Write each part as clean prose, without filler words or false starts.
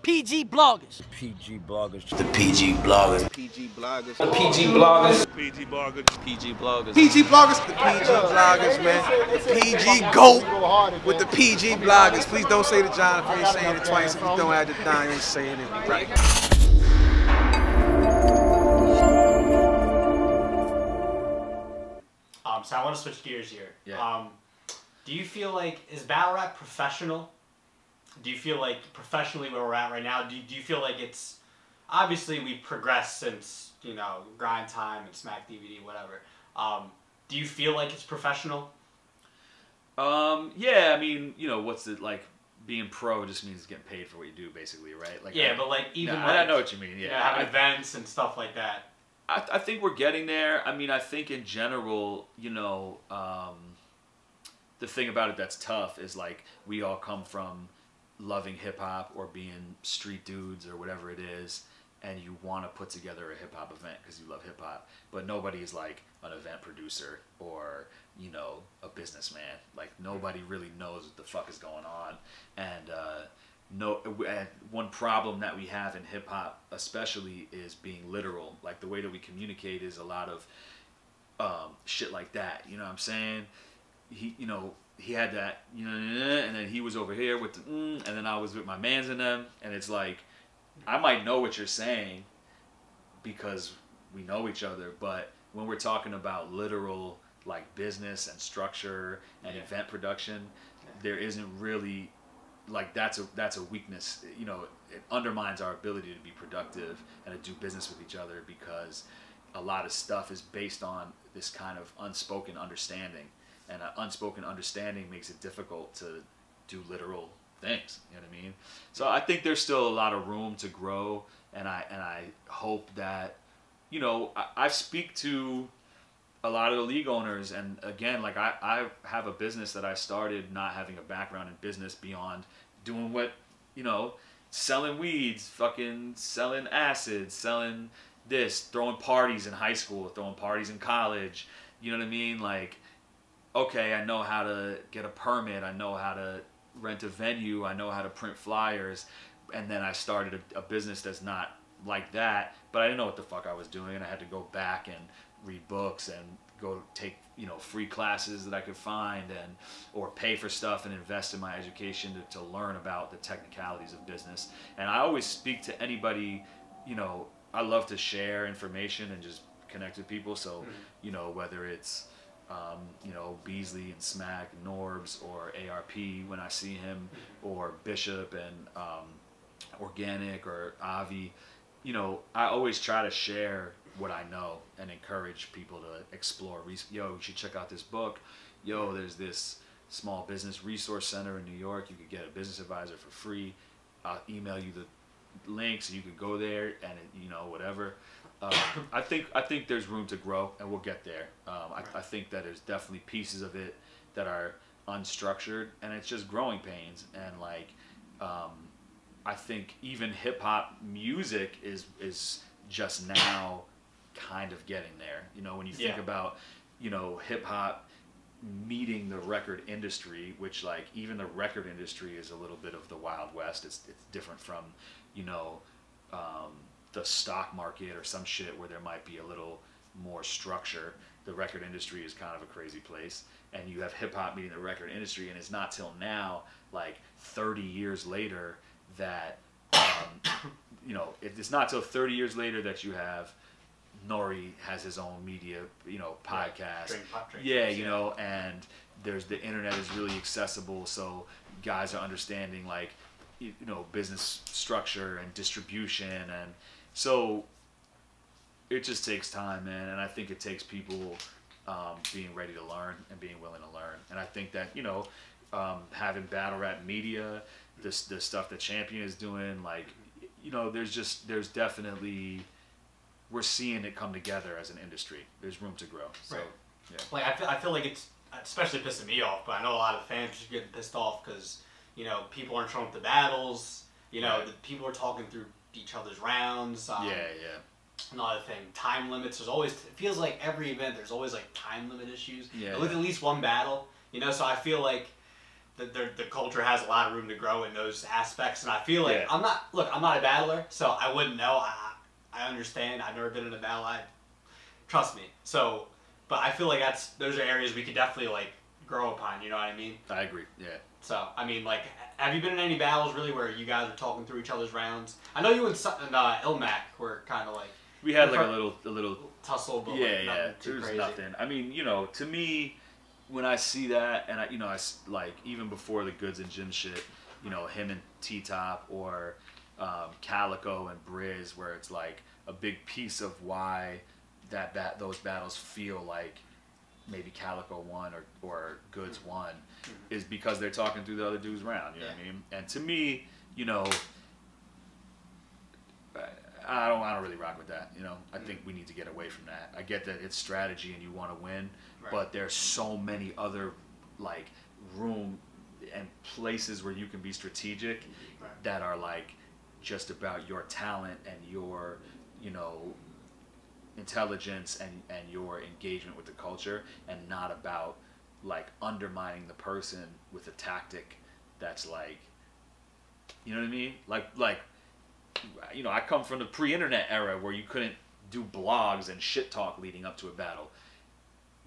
PG bloggers. PG bloggers. The PG bloggers. PG bloggers. The PG bloggers. PG bloggers. PG bloggers. PG bloggers. The PG bloggers, man. The PG GOAT with the PG bloggers. Please don't say the John if you ain't saying it twice. If you don't add the Don, you ain't saying it right. So I want to switch gears here. Yeah. Do you feel like, is battle rap professional? Do you feel like professionally where we're at right now, do you feel like it's, obviously we've progressed since, you know, Grind Time and Smack DVD, whatever. Do you feel like it's professional? Yeah, I mean, you know, what's it like? Being pro just means getting paid for what you do, basically, right? Like, yeah, but like even no, like, I know what you mean. Yeah, you know, having events and stuff like that. I think we're getting there. I mean, I think in general, you know, the thing about it that's tough is like we all come from loving hip hop or being street dudes or whatever it is, and you want to put together a hip hop event because you love hip hop, but nobody is like an event producer or, you know, a businessman. Like nobody really knows what the fuck is going on, and one problem that we have in hip hop especially is being literal. Like the way that we communicate is a lot of shit like that. You know what I'm saying? He had that, you know, and then he was over here with the, and then I was with my mans in them, and it's like, I might know what you're saying because we know each other, but when we're talking about literal like business and structure and event production, there isn't really, like that's a weakness. You know, it undermines our ability to be productive and to do business with each other because a lot of stuff is based on this kind of unspoken understanding, and an unspoken understanding makes it difficult to do literal things. You know what I mean? So I think there's still a lot of room to grow, and I hope that, you know, I speak to a lot of the league owners, and again, like I have a business that I started not having a background in business beyond doing what, you know, selling weeds, fucking selling acid, selling this, throwing parties in high school, throwing parties in college. You know what I mean? Like, okay, I know how to get a permit, I know how to rent a venue, I know how to print flyers, and then I started a business that's not like that, but I didn't know what the fuck I was doing, and I had to go back and read books and go take, you know, free classes that I could find, and or pay for stuff and invest in my education to learn about the technicalities of business. And I always speak to anybody, you know, I love to share information and just connect with people, so you know, whether it's you know, Beasley and Smack, Norbs, or ARP when I see him, or Bishop and Organic or Avi, you know, I always try to share what I know and encourage people to explore. Yo, you should check out this book. Yo, there's this small business resource center in New York. You could get a business advisor for free. I'll email you the link so you could go there and, you know, whatever. I think there's room to grow, and we'll get there. I think that there's definitely pieces of it that are unstructured, and it's just growing pains. And like, I think even hip hop music is just now kind of getting there. You know, when you think about, you know, hip hop meeting the record industry, which like even the record industry is a little bit of the Wild West. It's different from, you know, the stock market or some shit where there might be a little more structure. The record industry is kind of a crazy place, and you have hip hop meeting the record industry, and it's not till now, like 30 years later, that you know, it's not till 30 years later that you have Nori has his own media, you know, podcast. You know, and there's the internet is really accessible, so guys are understanding like, you know, business structure and distribution, and so it just takes time, man. And I think it takes people being ready to learn and being willing to learn. And I think that, you know, having battle rap media, the stuff that Champion is doing, like, you know, there's definitely, we're seeing it come together as an industry. There's room to grow. So, yeah. Like I feel like it's especially pissing me off, but I know a lot of the fans just getting pissed off because, you know, people aren't showing up to battles. You know, the people are talking through each other's rounds. Another thing, time limits. There's always, it feels like every event there's always like time limit issues. With at least one battle. You know, so I feel like the culture has a lot of room to grow in those aspects, and I feel like Yeah. I'm not a battler, so I wouldn't know. I understand. I've never been in a battle. Trust me. So, but I feel like those are areas we could definitely like grow upon. You know what I mean? I agree. Yeah. So, I mean, like, have you been in any battles really where you guys are talking through each other's rounds? I know you and Ilmac were kind of like We had like a little tussle, but yeah, like, nothing yeah. too There's crazy. nothing. I mean, you know, to me, when I see that, and I like even before the Goods and Jim shit, you know, him and T Top or Calico and Briz, where it's like a big piece of why those battles feel like maybe Calico won or Goods won, is because they're talking through the other dude's round. You know what I mean? And to me, you know, I don't really rock with that. You know, I think we need to get away from that. I get that it's strategy and you want to win, but there's so many other like room and places where you can be strategic that are like just about your talent and your, you know, intelligence and your engagement with the culture, and not about like undermining the person with a tactic that's like, you know what I mean? Like you know, I come from the pre-internet era where you couldn't do blogs and shit talk leading up to a battle.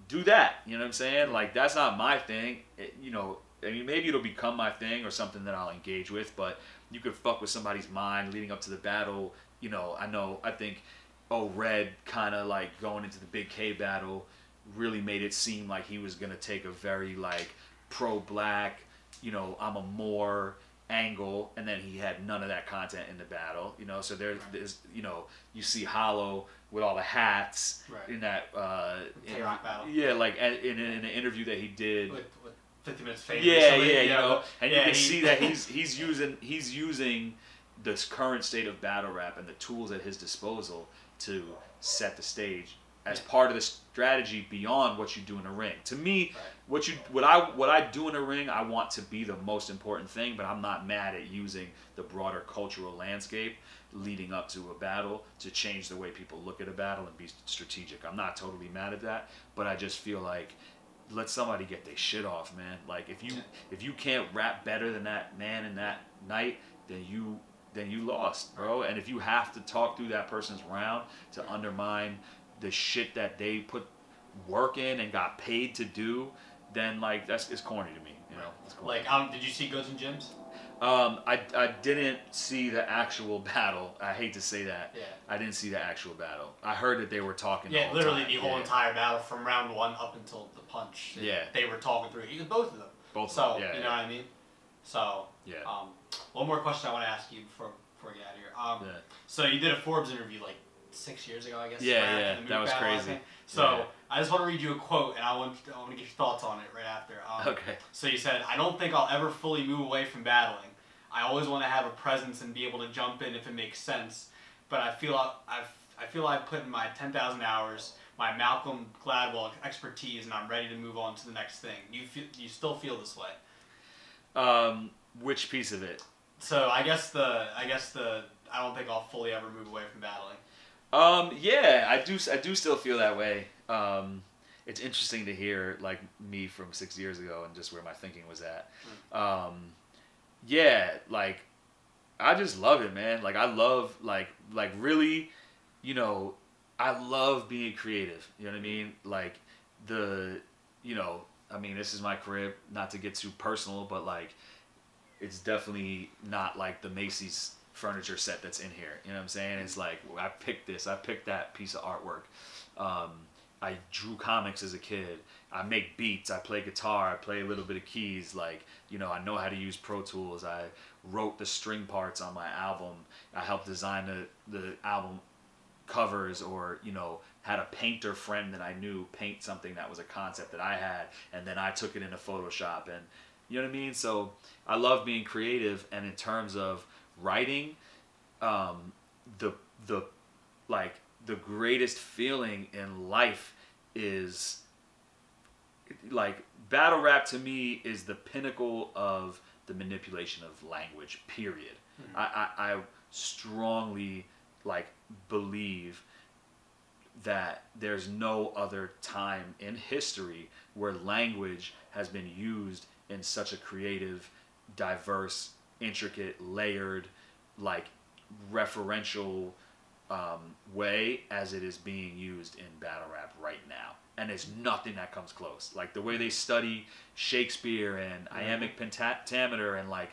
Do that, you know what I'm saying? Like, that's not my thing. You know, I mean, maybe it'll become my thing or something that I'll engage with, but you could fuck with somebody's mind leading up to the battle. You know, I think Red kind of like going into the Big K battle really made it seem like he was going to take a very like pro-black, you know, I'm a more angle, and then he had none of that content in the battle, you know. So there's you know, you see Hollow with all the hats in that K-Rock battle. Yeah, like in an interview that he did With 50 Minutes Fame. yeah, you know, and you can he, see that he's using this current state of battle rap and the tools at his disposal to set the stage as part of the strategy beyond what you do in a ring. To me, what I do in a ring, I want to be the most important thing, but I'm not mad at using the broader cultural landscape leading up to a battle to change the way people look at a battle and be strategic. I'm not totally mad at that, but I just feel like let somebody get their shit off, man. Like if you can't rap better than that man in that night, then you lost, bro. And if you have to talk through that person's round to undermine the shit that they put work in and got paid to do, then like it's corny to me, you know. It's corny. Like, did you see Goods and Gyms? I didn't see the actual battle. I hate to say that. Yeah. I didn't see the actual battle. I heard that they were talking. Yeah, the whole literally time. the whole entire battle from round 1 up until the punch. Yeah. They were talking through it. Both of them. Both. So of them. Yeah, you know what I mean. So yeah. One more question I want to ask you before we get out of here. So you did a Forbes interview like 6 years ago, I guess. Yeah, right yeah, after the that Mook was battle, I crazy. think. So I just want to read you a quote, and I want to get your thoughts on it right after. Okay. So you said, "I don't think I'll ever fully move away from battling. I always want to have a presence and be able to jump in if it makes sense. But I feel I've put in my 10,000 hours, my Malcolm Gladwell expertise, and I'm ready to move on to the next thing. Do you still feel this way?" Which piece of it? So I guess I don't think I'll fully ever move away from battling. Yeah, I do still feel that way. It's interesting to hear like me from 6 years ago and just where my thinking was at. Yeah, like I just love it, man. Like I love like really, you know, I love being creative. You know what I mean? Like you know, I mean, this is my crib. Not to get too personal, but like it's definitely not like the Macy's furniture set that's in here. You know what I'm saying? It's like I picked this, I picked that piece of artwork. I drew comics as a kid. I make beats. I play guitar. I play a little bit of keys. Like, you know, I know how to use Pro Tools. I wrote the string parts on my album. I helped design the album covers, or, you know, had a painter friend that I knew paint something that was a concept that I had, and then I took it into Photoshop, and you know what I mean? So I love being creative, and in terms of writing, the greatest feeling in life is like battle rap to me is the pinnacle of the manipulation of language, period. I strongly like believe that there's no other time in history where language has been used in such a creative, diverse, intricate, layered, like referential way as it is being used in battle rap right now. And there's nothing that comes close. Like the way they study Shakespeare and iambic pentameter and like,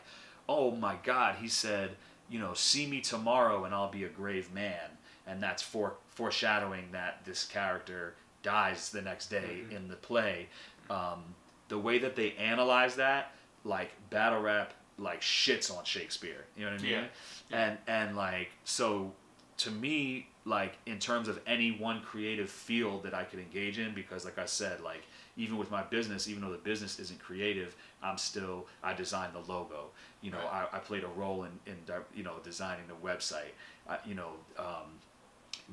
oh my God, he said, you know, see me tomorrow and I'll be a grave man. And that's foreshadowing that this character dies the next day in the play. The way that they analyze that, like battle rap, like shits on Shakespeare. You know what I mean? Yeah. And like, so to me, like in terms of any one creative field that I could engage in, because like I said, like even with my business, even though the business isn't creative, I designed the logo. You know, Right. I played a role in you know, designing the website. You know,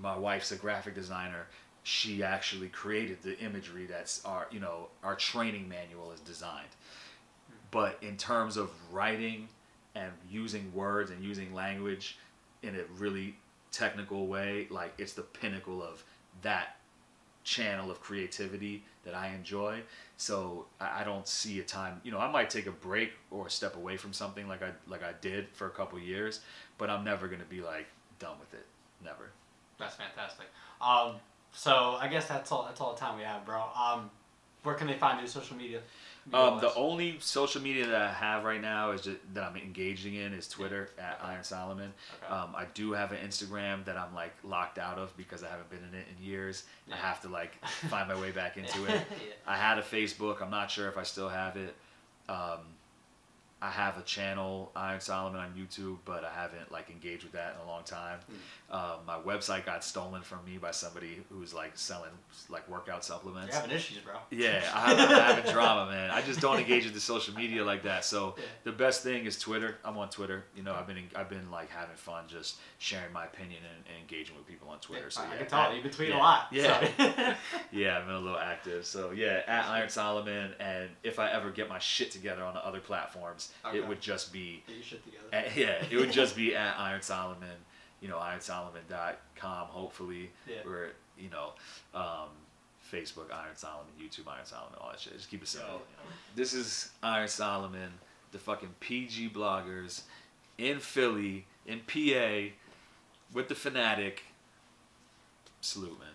my wife's a graphic designer. She actually created the imagery that's our training manual is designed. But in terms of writing and using words and using language in a really technical way, like it's the pinnacle of that channel of creativity that I enjoy. So I don't see a time, you know, I might take a break or a step away from something like I did for a couple years, but I'm never going to be like done with it. Never. That's fantastic. So I guess that's all the time we have, bro. Where can they find you? Social media? The only social media that I have right now is that I'm engaging in is Twitter at Iron Solomon. Okay. I do have an Instagram that I'm like locked out of because I haven't been in it in years. Yeah. I have to like find my way back into it. I had a Facebook. I'm not sure if I still have it. I have a channel, Iron Solomon, on YouTube, but I haven't like engaged with that in a long time. My website got stolen from me by somebody who's like selling like workout supplements. You're having issues, bro. Yeah, I'm having drama, man. I just don't engage with the social media like that. So Yeah. the best thing is Twitter. I'm on Twitter. You know, I've been like having fun, just sharing my opinion and engaging with people on Twitter. So I yeah, can tell you've been tweeting a yeah, lot. Yeah, So. yeah, I've been a little active. So yeah, at Iron Solomon, and if I ever get my shit together on the other platforms, Okay. it would just be Get your shit together. it would just be at Iron Solomon. You know, ironsolomon.com. Hopefully, Yeah. or you know. Facebook, Iron Solomon, YouTube, Iron Solomon, all that shit. Just keep it simple. This is Iron Solomon, the fucking PG bloggers in Philly, in PA, with the Fanatic. Salute, man.